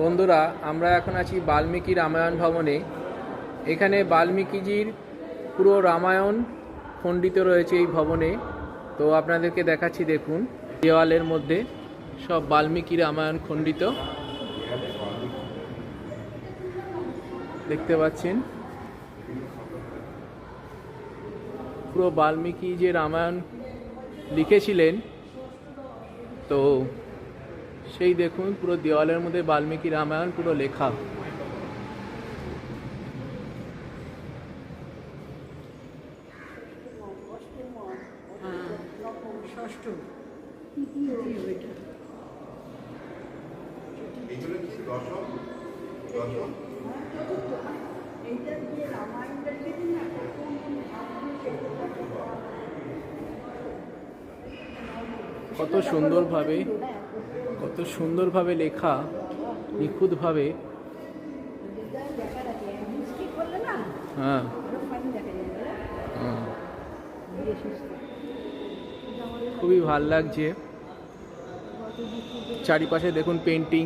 বন্ধুরা, আমরা এখন আছি বাল্মীকি রামায়ণ ভবনে। এখানে বাল্মীকিজির পুরো রামায়ণ খণ্ডিত রয়েছে এই ভবনে। তো আপনাদেরকে দেখাচ্ছি, দেখুন দেওয়ালের মধ্যে সব বাল্মীকি রামায়ণ খণ্ডিত দেখতে পাচ্ছেন। পুরো বাল্মীকি যে রামায়ণ লিখেছিলেন, তো সেই দেখুন পুরো দেওয়ালের মধ্যে বাল্মীকি রামায়ণ পুরো লেখা। কত সুন্দরভাবে লেখা, নিখুঁতভাবে। হ্যাঁ, খুবই ভাল লাগছে। চারিপাশে দেখুন পেন্টিং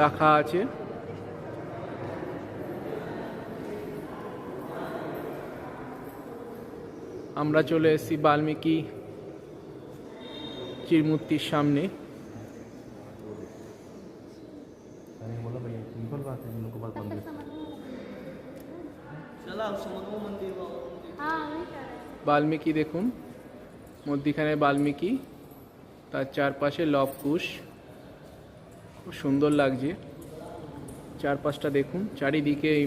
রাখা আছে। আমরা চলে এসেছি বাল্মীকি জির মূর্তির সামনে। বাল্মীকি দেখুন, মধ্যিখানে বাল্মীকি, তার চারপাশে লব কুশ। খুব সুন্দর লাগছে চারপাশটা দেখুন। চারিদিকে এই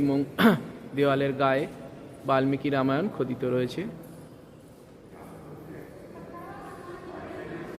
দেওয়ালের গায়ে বাল্মীকি রামায়ণ খোদিত রয়েছে।